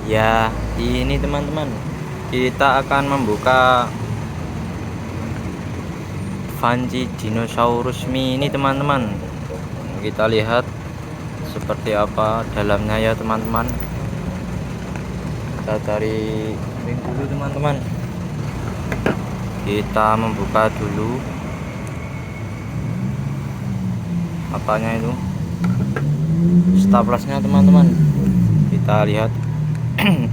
Ya, ini teman-teman, kita akan membuka Vanci Dinosaurus mini teman-teman. Kita lihat seperti apa dalamnya ya teman-teman. Kita cari link dulu teman-teman. Kita membuka dulu apanya itu, staplasnya teman-teman. Kita lihat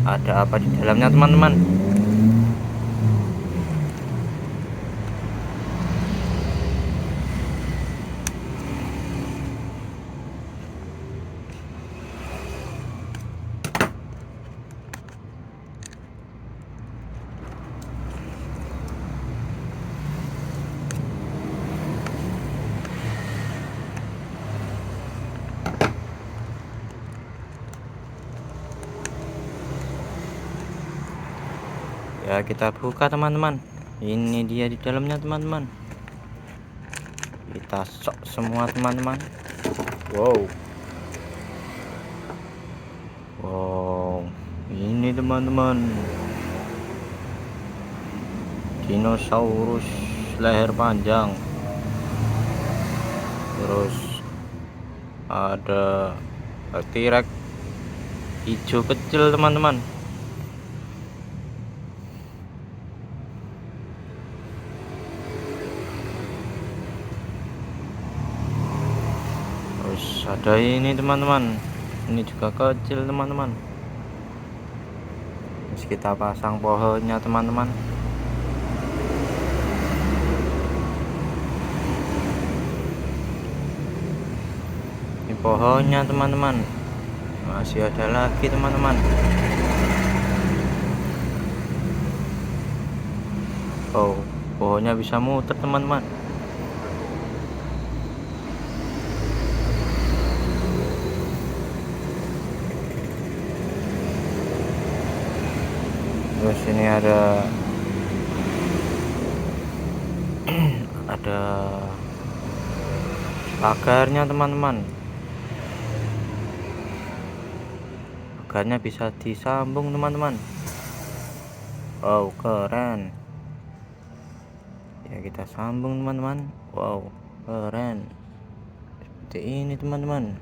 ada apa di dalamnya teman-teman. Ya, kita buka teman-teman. Ini dia di dalamnya teman-teman. Kita sok semua teman-teman. Wow, ini teman-teman, dinosaurus leher panjang. Terus ada T-Rex hijau kecil teman-teman. Terus ada ini teman-teman, ini juga kecil teman-teman. Terus kita pasang pohonnya teman-teman. Ini pohonnya teman-teman. Masih ada lagi teman-teman. Oh, pohonnya bisa muter teman-teman. Terus ini ada pagarnya teman-teman. Pagarnya bisa disambung teman-teman. Wow, keren. Ya, kita sambung teman-teman. Wow, keren. Seperti ini teman-teman.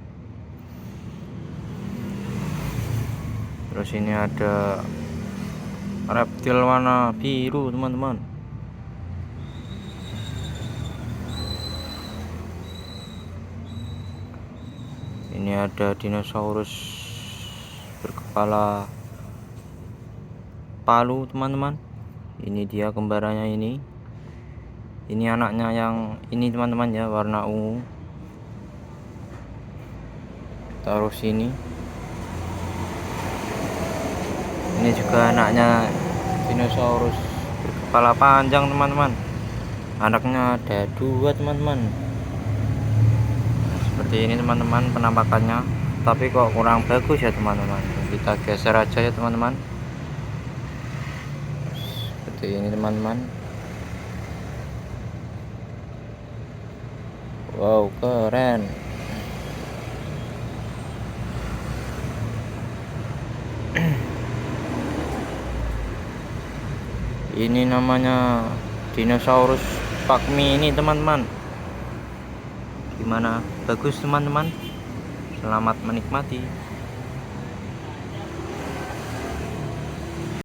Terus ini ada reptil warna biru teman-teman. Ini ada dinosaurus berkepala palu teman-teman. Ini dia kembarannya ini. Ini anaknya yang ini teman-teman ya, warna ungu. Taruh sini. Ini juga anaknya dinosaurus berkepala panjang teman-teman. Anaknya ada 2 teman-teman. Seperti ini teman-teman penampakannya, tapi kok kurang bagus ya teman-teman. Kita geser aja ya teman-teman. Seperti ini teman-teman. Wow, keren. Ini namanya dinosaurus Pak Mini teman-teman. Gimana? Bagus teman-teman. Selamat menikmati.